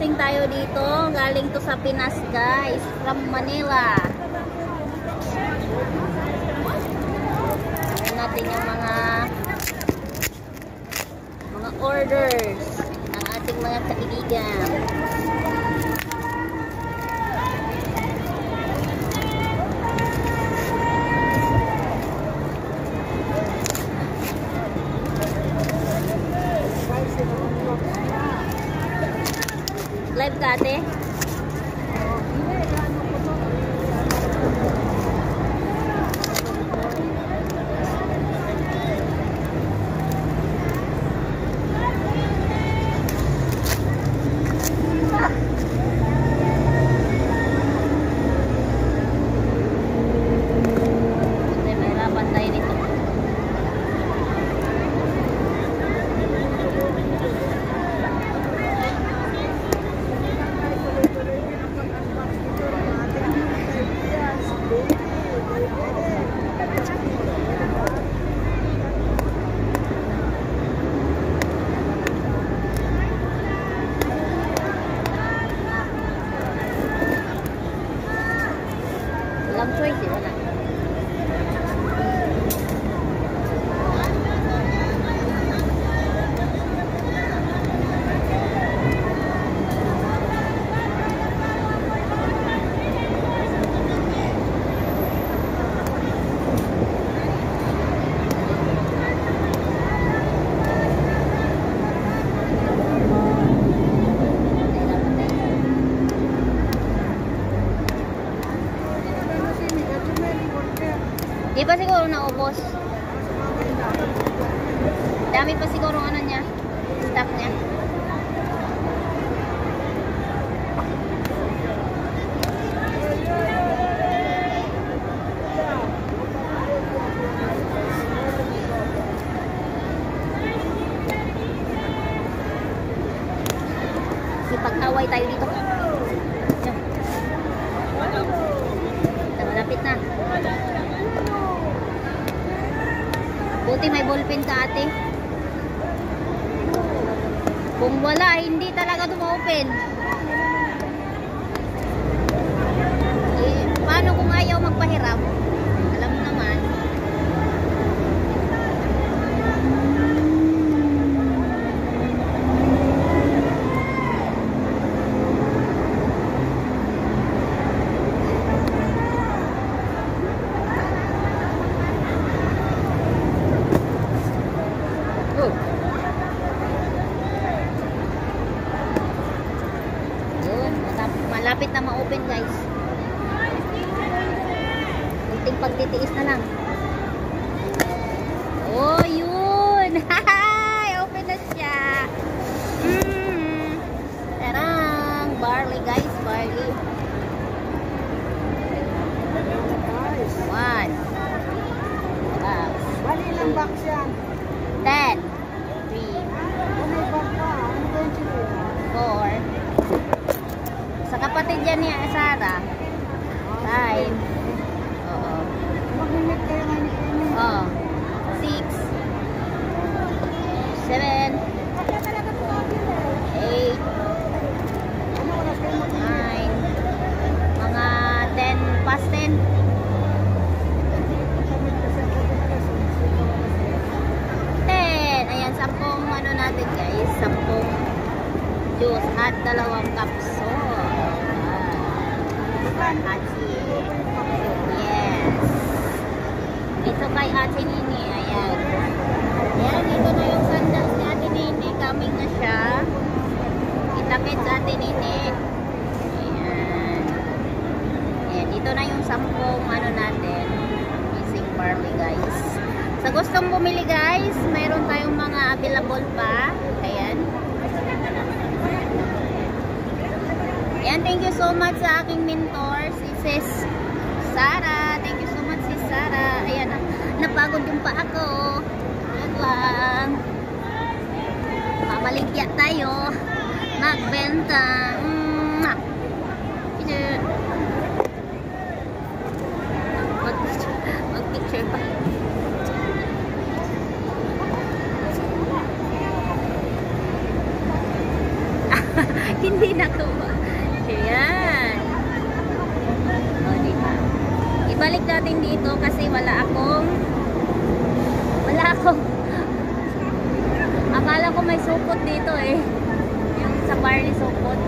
galing tayo dito. Galing to sa Pinas, guys. From Manila. Tignan natin yung mga orders ng ating mga kaibigan. Live ka, ate? Walang choice, eh, wala. Di ba siguro naubos? Dami pa siguro ano niya, stock niya. Ipag-away tayo dito. Malapit na. Buti may ballpen ka, ate. Kung wala, hindi talaga ma-open. Eh, paano kung ayaw magpahiram? Alam mo naman. Malapit na ma-open, guys. Kunting pagtitiis na lang. Oh, yun! Open na siya. Tarang! Barley, guys. Barley. 1. Box. Bali ilang box yan? 10. 3. Ano box pa? Ano ba yung chile? 4. Sa kapatid yan niya, Sarah. 5. Oo. Mag-limit kayo nga ni Penny. Oo. 6. 7. 8. 9. Mga 10 past 10. 10. Ayan, 10 ano natin, guys. 10 juice at 2 kapso. Yes. Ito kay Ate Nini. Ayan. Ayan, ito na yung sandals ni Ate Nini. Coming na siya. Itakit sa Ate Nini. Ayan. Ayan, dito na yung 10 ano natin. Missing barley, guys. Sa gustong bumili, guys, mayroon tayong mga available pa. Ayan. Ayan, thank you so much sa aking mentor, si Sis Sarah. Thank you so much, Sis Sarah. Ayan, napagod yung pa ako. Ayan lang. Mamaligya tayo. Magbenta. Mag-picture pa. Hindi Hindi nakuha. Ayan. O, diba? Ibalik natin dito kasi wala akong akala ko may supot dito eh. Yung sa barley supot.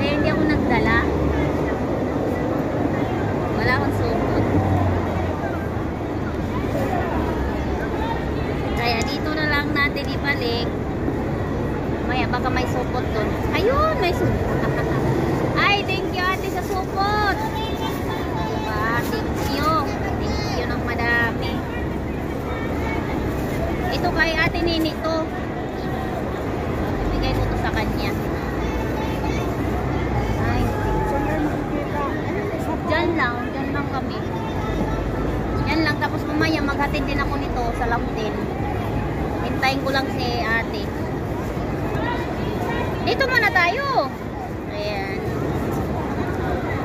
Kaya hindi ako nagdala. Wala akong supot. Kaya dito na lang natin ibalik. Maya baka may supot doon. Ayun, may supot. Ay, thank you ate sa supot. Diba? Thank you. Thank you ng madami. Ito kay ate Nini to. Ibigay ko to sa kanya. Ay, dyan lang kami. Yan lang, tapos mamaya maghatid din ako nito sa Lamtin. Hintayin ko lang si ate. Dito muna tayo. Ayan.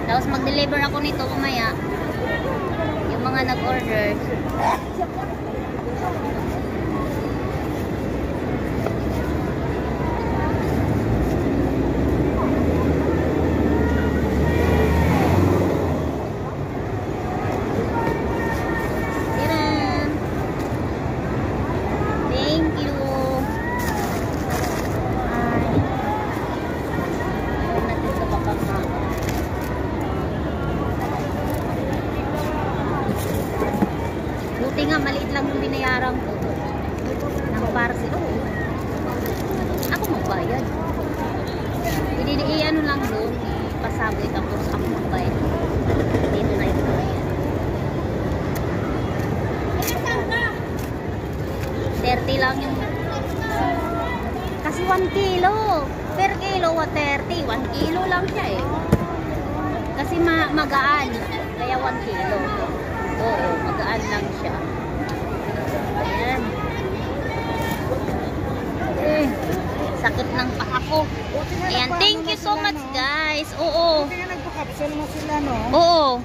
Tapos mag-deliver ako nito mamaya. Yung mga nag-order. Buti nga, maliit lang yung binayaran ko ng parcel. Ako magbayad. Ano lang doon, pasaboy tapos ako magbayad. Dito na yung bayad. 30 lang yung kasi 1 kilo. Per kilo, 30. 1 kilo lang siya eh. Kasi magaan. Kaya 1 kilo. Oo, magaan lang siya. Ayan. Sakit ng paa ko. Ayan, thank you so much guys. Oo. Kaya nagpa-capsule mo sila, no? Oo.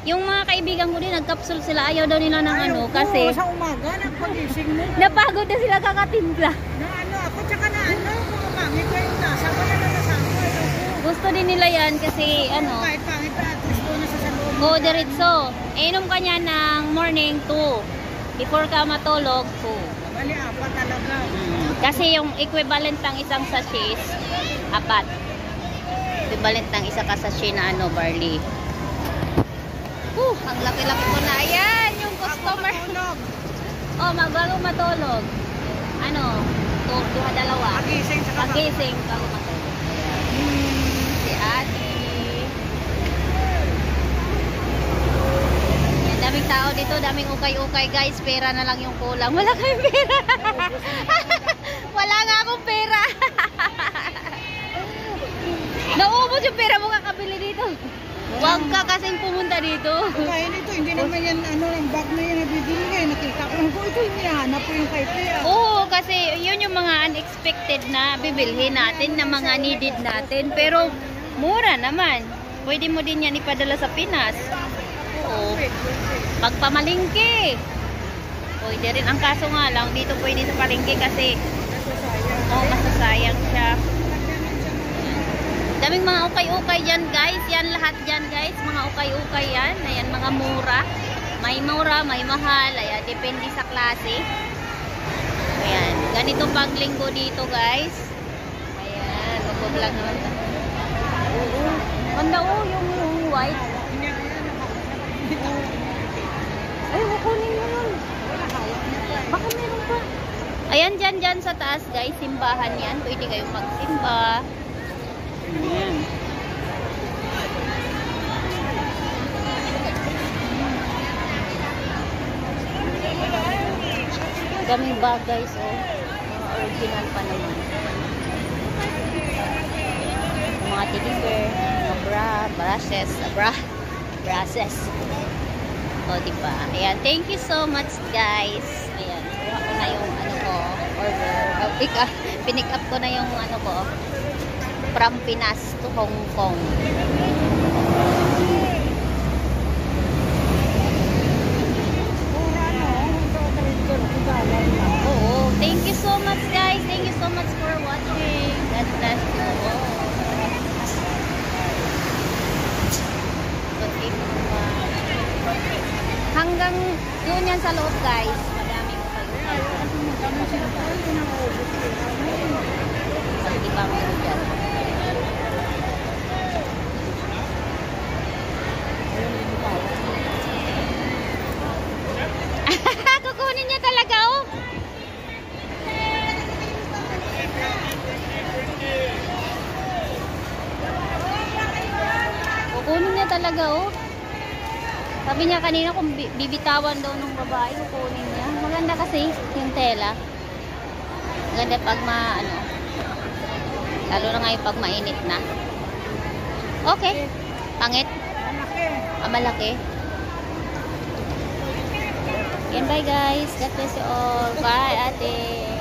Yung mga kaibigan ko din, nag-capsule sila. Ayaw daw nila ng ano. Kasi sa umaga, nagpagising mo. napagod na sila kakatimpla. Na ano, ako tsaka na ano, pangit ko yung nasa ko na nasasama. Gusto din nila yan kasi ano. Kahit pangit na, at least ko na sa loob. Oo, diretso. Inom ka niya ng morning 2. Before ka matulog, 2. Bali, apat talaga. Kasi yung equivalent ng isang sachet is 4. Equivalent ng isa ka sachet na ano, barley. Ang laki-laki ko na. Ayan, yung customer. Oh, magbago matulog. Ano? Dalawa. Pagising sa Pagising, bago matulog. Si Ate. Yan, daming tao dito, daming ukay-ukay guys. Pera na lang yung kulang. Wala kayong pera. Wala nga akong pera. Naubos yung pera mo kakabili dito. Huwag ka kasing pumunta dito. Kaya nito, hindi naman yan, ano, ang bag na yan nabibili kayo. Nakita ko lang po, ito yung hinahanap po yung kay Pia. Oo, kasi yun yung mga unexpected na bibilhin natin, na mga needed natin. Pero mura naman. Pwede mo din yan ipadala sa Pinas. Oo. Pagpamalingki. Pwede rin. Ang kaso nga lang, dito pwede sa palingki kasi masasayang siya. Daming mga ukay-ukay dyan guys. Yan lahat dyan guys. Mga ukay-ukay yan. Ayan, mga mura. May mura, may mahal. Ayan, depende sa klase. Ayan. Ganito pag linggo dito guys. Ayan. Mag-vlog naman. Oo. Ganda yung white. Ay, kukunin mo nun. Baka meron pa. Ayan, dyan sa taas guys. Simbahan yan. Pwede kayong magsimba. Ayan. Daming bag guys, oh. Original pa naman. Mga teddy bear, mga brushes. O, diba? Ayan, thank you so much guys. Ayan, kuha ko na yung ano ko, order. Pinick up ko na yung ano ko. From Pinas to Hong Kong. Oo. Thank you so much guys. Thank you so much for watching. God bless you all. Doon yan sa loob, guys. Madaming hindi pa meron dyan. Kukunin niya talaga, oh. Kukunin niya talaga, oh. Sabi niya kanina kung bibitawan daw ng babae, kukunin niya. Maganda kasi yung tela. Maganda pag lalo na ngayon pag mainit na. Okay. Pangit. Malaki. Yan, bye guys. God bless you all. Bye, ate.